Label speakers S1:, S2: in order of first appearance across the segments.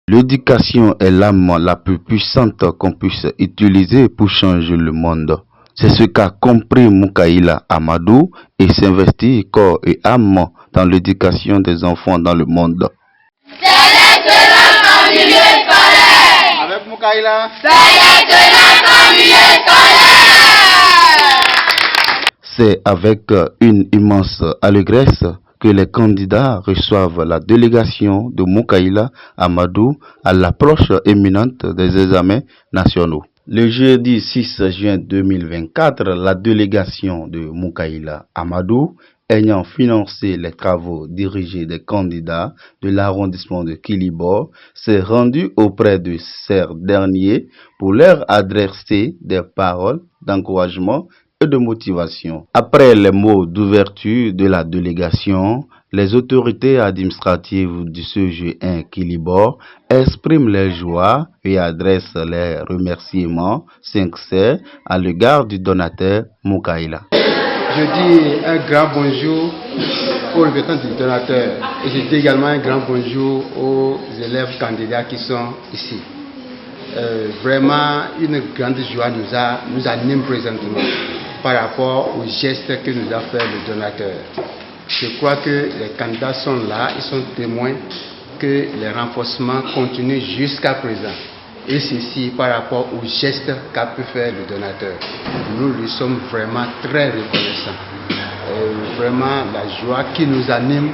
S1: L'éducation est l'âme la plus puissante qu'on puisse utiliser pour changer le monde. C'est ce qu'a compris Mukaila Amadou et s'investit corps et âme dans l'éducation des enfants dans le monde.
S2: C'est l'excellence en milieu scolaire.
S3: Avec Mukaila,
S2: C'est l'excellence en milieu scolaire.
S1: C'est avec une immense allégresse que les candidats reçoivent la délégation de Mukaila Amadou à l'approche imminente des examens nationaux. Le jeudi 6 juin 2024, la délégation de Mukaila Amadou, ayant financé les travaux dirigés des candidats de l'arrondissement de Kilibor, s'est rendue auprès de ces derniers pour leur adresser des paroles d'encouragement et de motivation. Après les mots d'ouverture de la délégation, les autorités administratives du CGE Kilibor expriment leur joie et adressent les remerciements sincères à l'égard du donateur Mukaila.
S3: je dis un grand bonjour aux représentants du donateur et je dis également un grand bonjour aux élèves candidats qui sont ici. Vraiment, une grande joie nous anime présentement par rapport au geste que nous a fait le donateur. Je crois que les candidats sont là, ils sont témoins que les renforcements continuent jusqu'à présent. Et ceci par rapport au geste qu'a pu faire le donateur. Nous lui sommes vraiment très reconnaissants. Vraiment, la joie qui nous anime,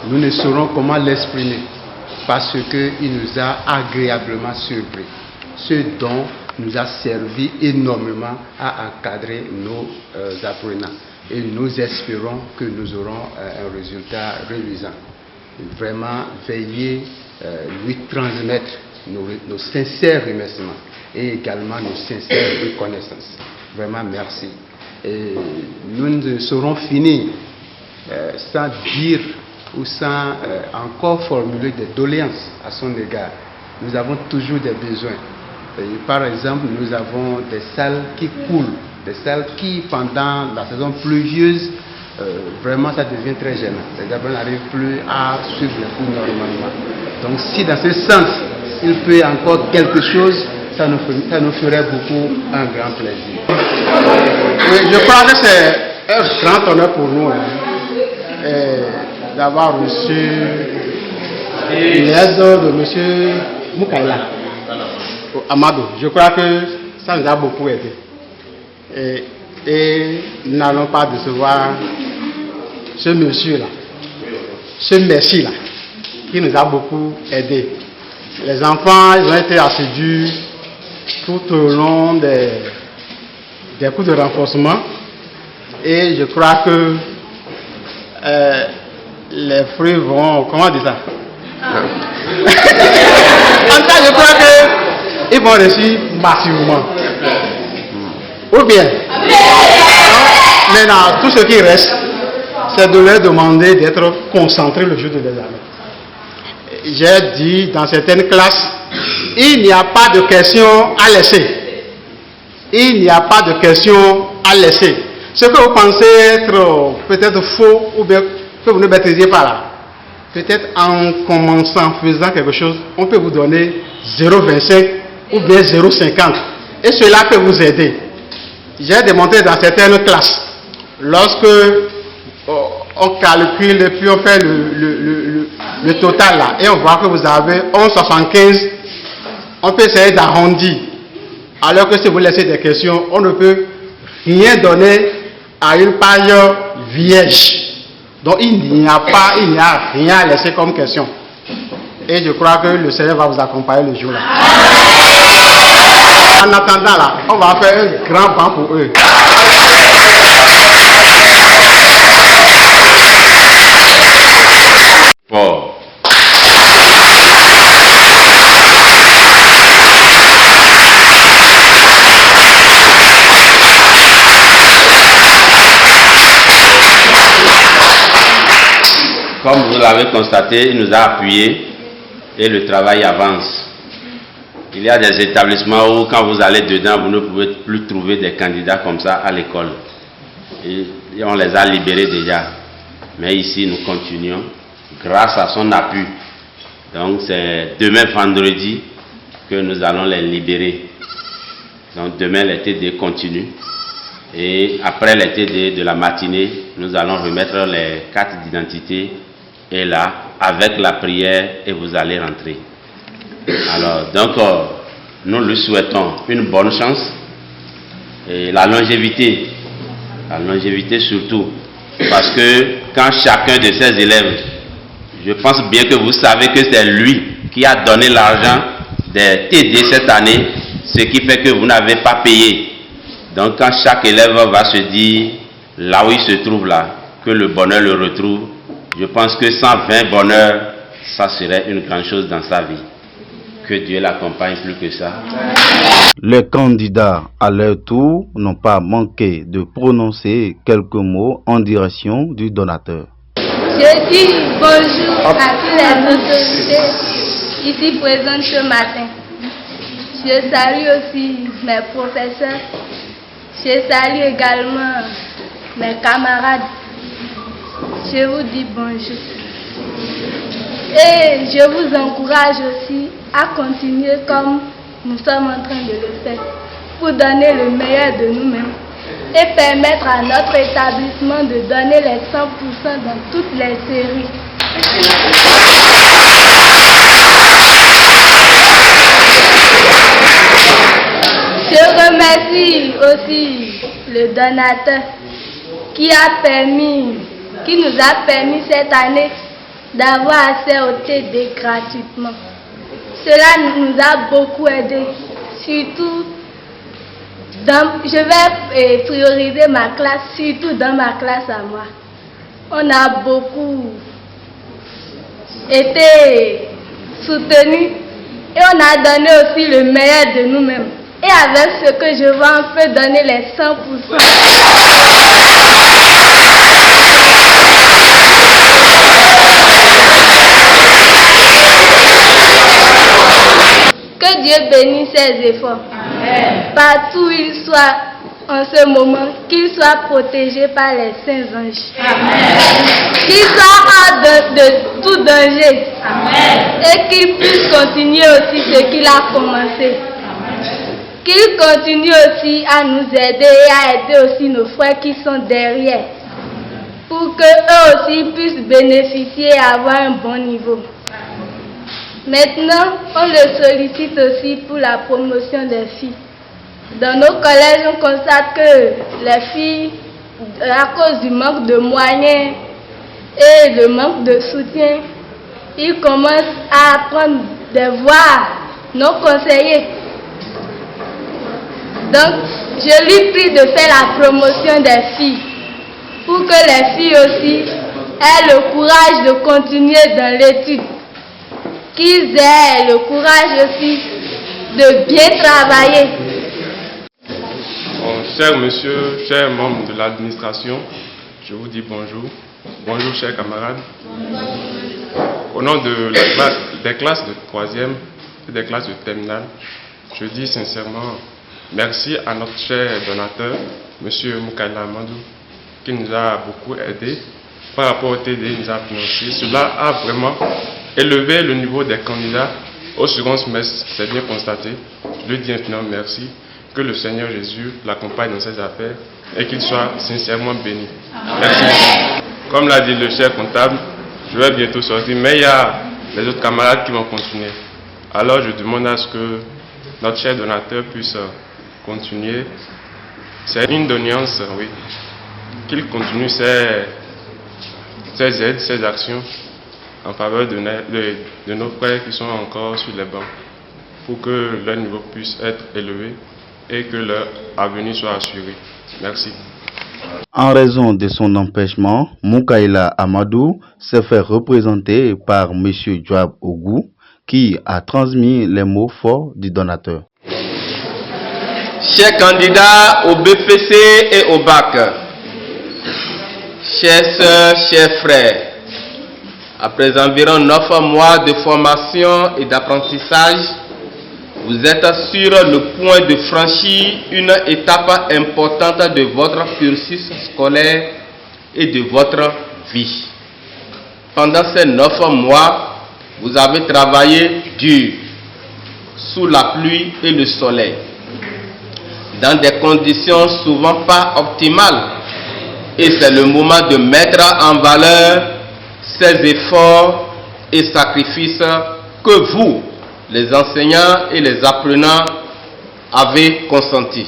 S3: nous ne saurons comment l'exprimer parce qu'il nous a agréablement surpris. Ce dont nous a servi énormément à encadrer nos apprenants. Et nous espérons que nous aurons un résultat reluisant. Vraiment, veiller, lui transmettre nos sincères remerciements et également nos sincères reconnaissances. Vraiment, merci. Et nous ne saurons finir sans dire ou sans encore formuler des doléances à son égard. Nous avons toujours des besoins. Et par exemple, nous avons des salles qui coulent, des salles qui, pendant la saison pluvieuse, vraiment ça devient très gênant. Les apprenants n'arrivent plus à suivre les cours normalement. Donc si dans ce sens, il peut encore quelque chose, ça nous ferait beaucoup un grand plaisir. Oui, je crois que c'est un grand honneur pour nous d'avoir reçu l'aide de M. Mukaila Amadou. Je crois que ça nous a beaucoup aidé. Et nous n'allons pas décevoir ce monsieur-là, ce merci-là, qui nous a beaucoup aidé. Les enfants, ils ont été assidus tout au long des cours de renforcement et je crois que les fruits vont, comment dire ça? En tout cas, je crois qu'ils vont réussir massivement. Ou bien, maintenant, tout ce qui reste, c'est de leur demander d'être concentrés le jour de l'examen. J'ai dit dans certaines classes, il n'y a pas de questions à laisser. Il n'y a pas de questions à laisser. Ce que vous pensez être peut-être faux ou bien que vous ne maîtrisez pas là, peut-être en commençant, faisant quelque chose, on peut vous donner 0,25 ou bien 0,50 et cela peut vous aider. J'ai démontré dans certaines classes, lorsque on calcule et puis on fait le total là, et on voit que vous avez 11,75, on peut essayer d'arrondir. Alors que si vous laissez des questions, on ne peut rien donner à une page vierge. Donc il n'y a rien à laisser comme question. Et je crois que le Seigneur va vous accompagner le jour là. En attendant là, on va faire un grand banc pour eux.
S4: Fort. Comme vous l'avez constaté, il nous a appuyés et le travail avance. Il y a des établissements où quand vous allez dedans, vous ne pouvez plus trouver des candidats comme ça à l'école. et on les a libérés déjà. Mais ici, nous continuons grâce à son appui. Donc, c'est demain vendredi que nous allons les libérer. Donc, demain, les TD continuent. Et après les TD de la matinée, nous allons remettre les cartes d'identité. Et là, avec la prière, et vous allez rentrer. Alors, donc, nous lui souhaitons une bonne chance et la longévité surtout. Parce que quand chacun de ses élèves, je pense bien que vous savez que c'est lui qui a donné l'argent des TD cette année, ce qui fait que vous n'avez pas payé. Donc quand chaque élève va se dire, là où il se trouve là, que le bonheur le retrouve, je pense que 120 bonheurs, ça serait une grande chose dans sa vie. Que Dieu l'accompagne plus que ça.
S1: Les candidats à leur tour n'ont pas manqué de prononcer quelques mots en direction du donateur.
S5: Je dis bonjour à toutes les autorités ici présentes ce matin. Je salue aussi mes professeurs. Je salue également mes camarades. Je vous dis bonjour. Et je vous encourage aussi à continuer comme nous sommes en train de le faire pour donner le meilleur de nous-mêmes et permettre à notre établissement de donner les 100% dans toutes les séries. Je remercie aussi le donateur qui nous a permis cette année d'avoir accès au TD gratuitement. Cela nous a beaucoup aidé, surtout je vais prioriser ma classe, surtout dans ma classe à moi. On a beaucoup été soutenus et on a donné aussi le meilleur de nous-mêmes. Et avec ce que je vends, on peut donner les 100%. Que Dieu bénisse ses efforts. Amen. Partout où il soit en ce moment, qu'il soit protégé par les saints anges. Amen. Qu'il soit hors de tout danger. Amen. Et qu'il puisse continuer aussi ce qu'il a commencé. Qu'il continue aussi à nous aider et à aider aussi nos frères qui sont derrière. Pour qu'eux aussi puissent bénéficier et avoir un bon niveau. Maintenant, on le sollicite aussi pour la promotion des filles. Dans nos collèges, on constate que les filles, à cause du manque de moyens et le manque de soutien, ils commencent à prendre des voies non conseillées. Donc, je lui prie de faire la promotion des filles pour que les filles aussi aient le courage de continuer dans l'étude. Qu'ils aient le courage aussi de bien travailler.
S6: Bon, cher monsieur, chers membres de l'administration, je vous dis bonjour. Bonjour chers camarades. Au nom des classes de 3e et des classes de terminale, je dis sincèrement merci à notre cher donateur, monsieur Mukaila Amadou, qui nous a beaucoup aidé par rapport au TD, il nous a financé. Cela a vraiment élevé le niveau des candidats au second semestre, c'est bien constaté. Je lui dis infiniment merci. Que le Seigneur Jésus l'accompagne dans ses affaires et qu'il soit sincèrement béni. Merci. Comme l'a dit le cher comptable, je vais bientôt sortir, mais il y a les autres camarades qui vont continuer. Alors je demande à ce que notre cher donateur puisse continuer. C'est une doléance, oui. Qu'il continue ses aides, ses actions en faveur de nos frères qui sont encore sur les bancs, pour que leur niveau puisse être élevé et que leur avenir soit assuré. Merci.
S1: En raison de son empêchement, Mukaila Amadou s'est fait représenter par M. Joab Ogou, qui a transmis les mots forts du donateur.
S7: Chers candidats au BPC et au BAC, chères sœurs, chers frères, après environ 9 mois de formation et d'apprentissage, vous êtes sur le point de franchir une étape importante de votre cursus scolaire et de votre vie. Pendant ces 9 mois, vous avez travaillé dur, sous la pluie et le soleil, dans des conditions souvent pas optimales. Et c'est le moment de mettre en valeur ces efforts et sacrifices que vous, les enseignants et les apprenants, avez consentis.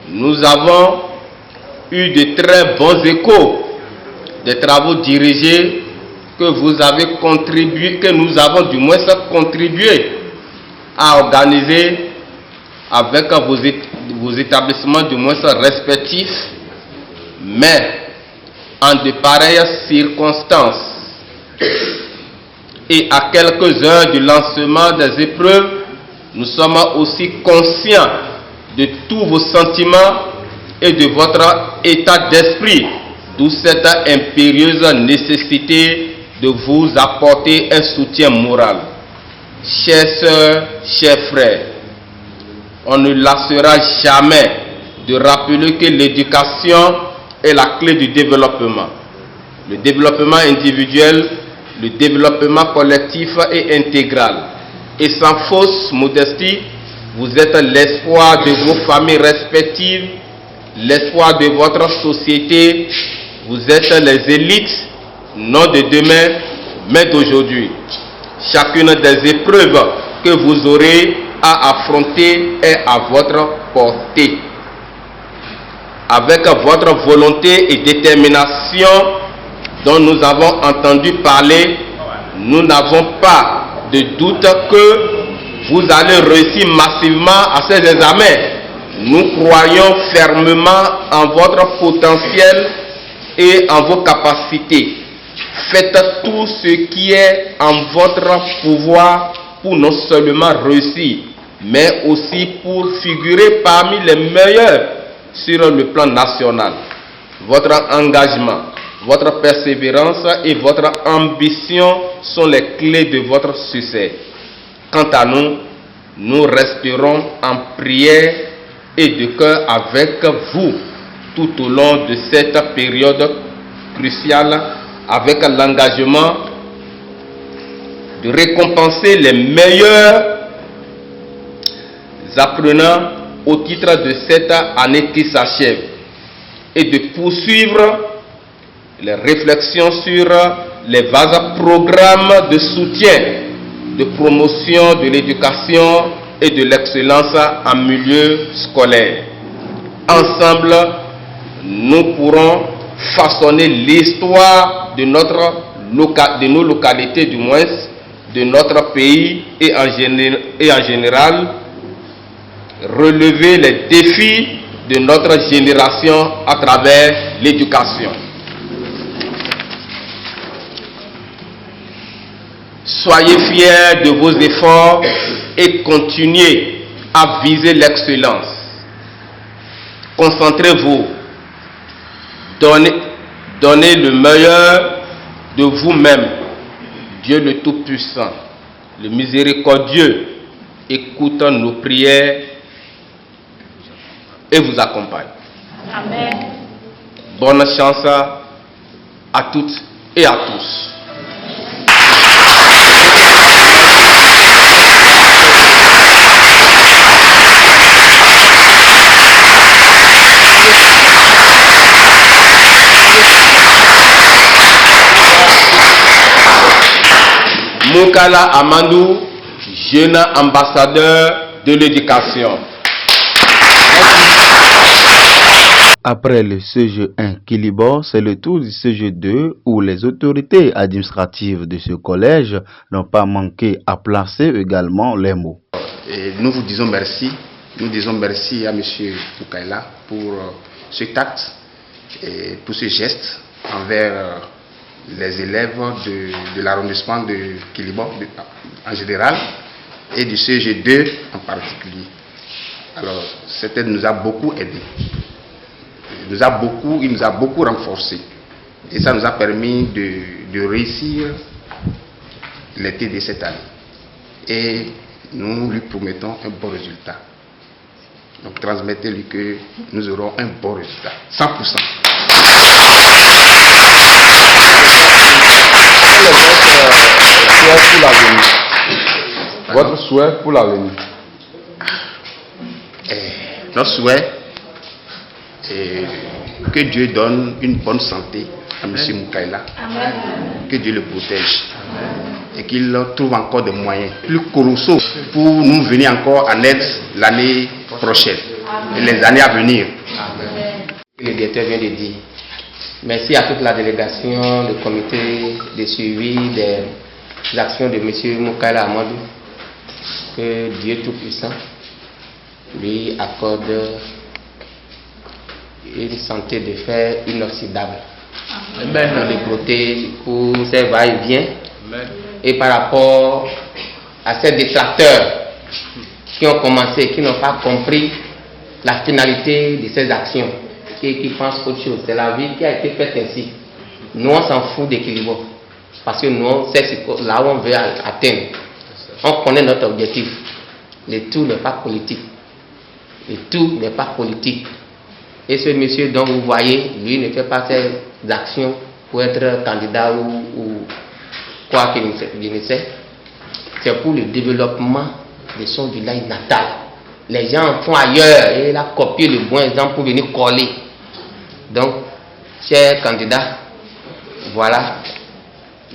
S7: Nous avons eu de très bons échos des travaux dirigés que vous avez contribué, que nous avons du moins contribué à organiser avec vos établissements du moins respectifs, mais en de pareilles circonstances et à quelques heures du lancement des épreuves, nous sommes aussi conscients de tous vos sentiments et de votre état d'esprit, d'où cette impérieuse nécessité de vous apporter un soutien moral. Chères sœurs, chers frères, on ne lassera jamais de rappeler que l'éducation est la clé du développement. Le développement individuel, le développement collectif et intégral. Et sans fausse modestie, vous êtes l'espoir de vos familles respectives, l'espoir de votre société. Vous êtes les élites, non de demain, mais d'aujourd'hui. Chacune des épreuves que vous aurez à affronter est à votre portée. Avec votre volonté et détermination dont nous avons entendu parler, nous n'avons pas de doute que vous allez réussir massivement à ces examens. Nous croyons fermement en votre potentiel et en vos capacités. Faites tout ce qui est en votre pouvoir pour non seulement réussir, mais aussi pour figurer parmi les meilleurs sur le plan national. Votre engagement, votre persévérance et votre ambition sont les clés de votre succès. Quant à nous, nous resterons en prière et de cœur avec vous tout au long de cette période cruciale, avec l'engagement de récompenser les meilleurs apprenants au titre de cette année qui s'achève et de poursuivre les réflexions sur les vastes programmes de soutien, de promotion de l'éducation et de l'excellence en milieu scolaire. Ensemble, nous pourrons façonner l'histoire de nos localités, du moins de notre pays et en général, relever les défis de notre génération à travers l'éducation. Soyez fiers de vos efforts et continuez à viser l'excellence. Concentrez-vous. Donnez le meilleur de vous-même. Dieu le Tout-Puissant, le Miséricordieux, écoute nos prières et vous accompagne.
S2: Amen.
S7: Bonne chance à toutes et à tous. Moukala Amadou, jeune ambassadeur de l'éducation.
S1: Après le CG1 Kilibor, c'est le tour du CG2 où les autorités administratives de ce collège n'ont pas manqué à placer également les mots.
S3: Et nous vous disons merci. Nous disons merci à M. Moukaila pour cet acte et pour ce geste envers les élèves de l'arrondissement de Kilibor en général et du CG2 en particulier. Alors, cette aide nous a beaucoup aidé. Il nous a beaucoup renforcé. Et ça nous a permis de réussir l'été de cette année. Et nous lui promettons un bon résultat. Donc transmettez-lui que nous aurons un bon résultat, 100%.
S8: Votre souhait pour l'avenir?
S3: Notre souhait, c'est que Dieu donne une bonne santé à M. Moukaïla, que Dieu le protège et qu'il trouve encore des moyens plus colossaux pour nous venir encore en aide l'année prochaine et les années à venir.
S7: Le directeur vient de dire. Merci à toute la délégation, le comité de suivi des actions de M. Moukaïla Amadou. Que Dieu Tout-Puissant lui accorde une santé de fer inoxydable. Amen. Pour le protège, pour ses va-et-vient. Et par rapport à ces détracteurs qui ont commencé, qui n'ont pas compris la finalité de ces actions et qui pensent autre chose. C'est la vie qui a été faite ainsi. Nous, on s'en fout d'équilibre. Parce que nous, on sait là où on veut atteindre. On connaît notre objectif. Le tout n'est pas politique. Le tout n'est pas politique. Et ce monsieur dont vous voyez, lui ne fait pas ces actions pour être candidat ou quoi qu'il ne sait. C'est pour le développement de son village natal. Les gens en font ailleurs et il a copié le bon exemple pour venir coller. Donc, chers candidats, voilà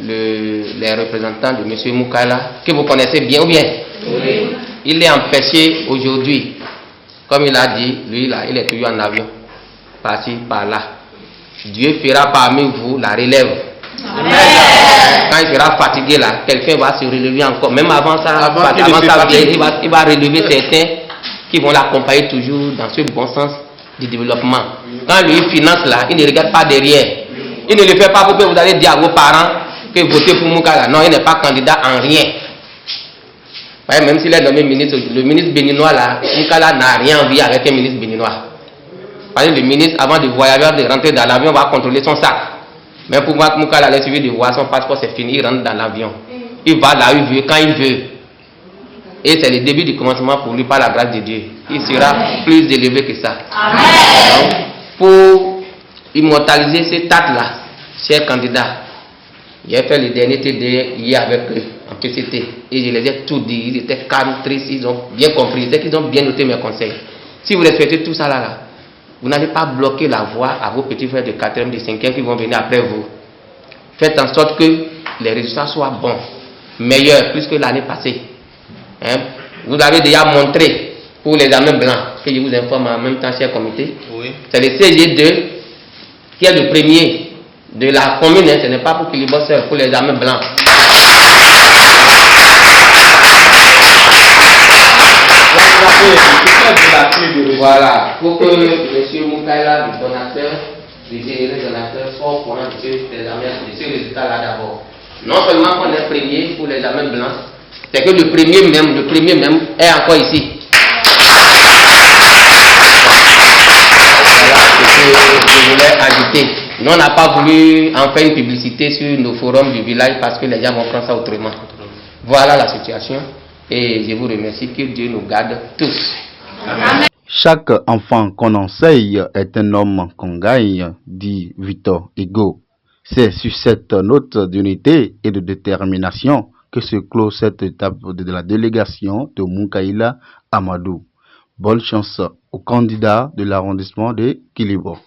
S7: les représentants de M. Moukaïla, que vous connaissez bien ou bien? Oui. Il est empêché aujourd'hui. Comme il a dit, lui là, il est toujours en avion. Par-ci, par-là. Dieu fera parmi vous la relève. Amen. Quand il sera fatigué là, quelqu'un va se relever encore. Même avant ça, il va relever certains qui vont l'accompagner toujours dans ce bon sens du développement. Quand lui finance là, il ne regarde pas derrière. Il ne le fait pas pour que vous allez dire à vos parents que votez pour Moukaïla. Non, il n'est pas candidat en rien. Même s'il est nommé ministre, le ministre béninois là, Moukaïla n'a rien envie avec un ministre béninois. Parce que le ministre, avant de voyager, de rentrer dans l'avion, va contrôler son sac. Mais pour moi, Moukaïla, il suffit de voir son passeport, c'est fini, il rentre dans l'avion. Il va là où il veut, quand il veut. Et c'est le début du commencement pour lui par la grâce de Dieu. Il sera plus élevé que ça. Amen. Donc, pour immortaliser ces dates-là, chers candidats, j'ai fait le dernier TD hier avec eux, en PCT, et je les ai tout dit. Ils étaient calmes, tristes, ils ont bien compris, c'est qu'ils ont bien noté mes conseils. Si vous respectez tout ça là, vous n'allez pas bloquer la voie à vos petits frères de 4e, de 5e qui vont venir après vous. Faites en sorte que les résultats soient bons, meilleurs, plus que l'année passée. Hein? Vous avez déjà montré pour les examens blancs, que je vous informe en même temps, cher comité. Oui. C'est le CG2 qui est le premier de la commune, hein, ce n'est pas pour qu'il bosse pour les examens blancs. Voilà, pour que M. Moukaïla, le donateur, le généreux donateur, soit au courant de ce résultat-là d'abord. Non seulement qu'on est premier pour les examens blancs, c'est que le premier même est encore ici. Voilà ce que je voulais ajouter. Nous, on n'a pas voulu en faire une publicité sur nos forums du village parce que les gens vont prendre ça autrement. Voilà la situation et je vous remercie. Que Dieu nous garde tous. Amen.
S1: Chaque enfant qu'on enseigne est un homme qu'on gagne, dit Victor Hugo. C'est sur cette note d'unité et de détermination que se clôt cette étape de la délégation de Moukaïla Amadou. Bonne chance aux candidats de l'arrondissement de Kilibo.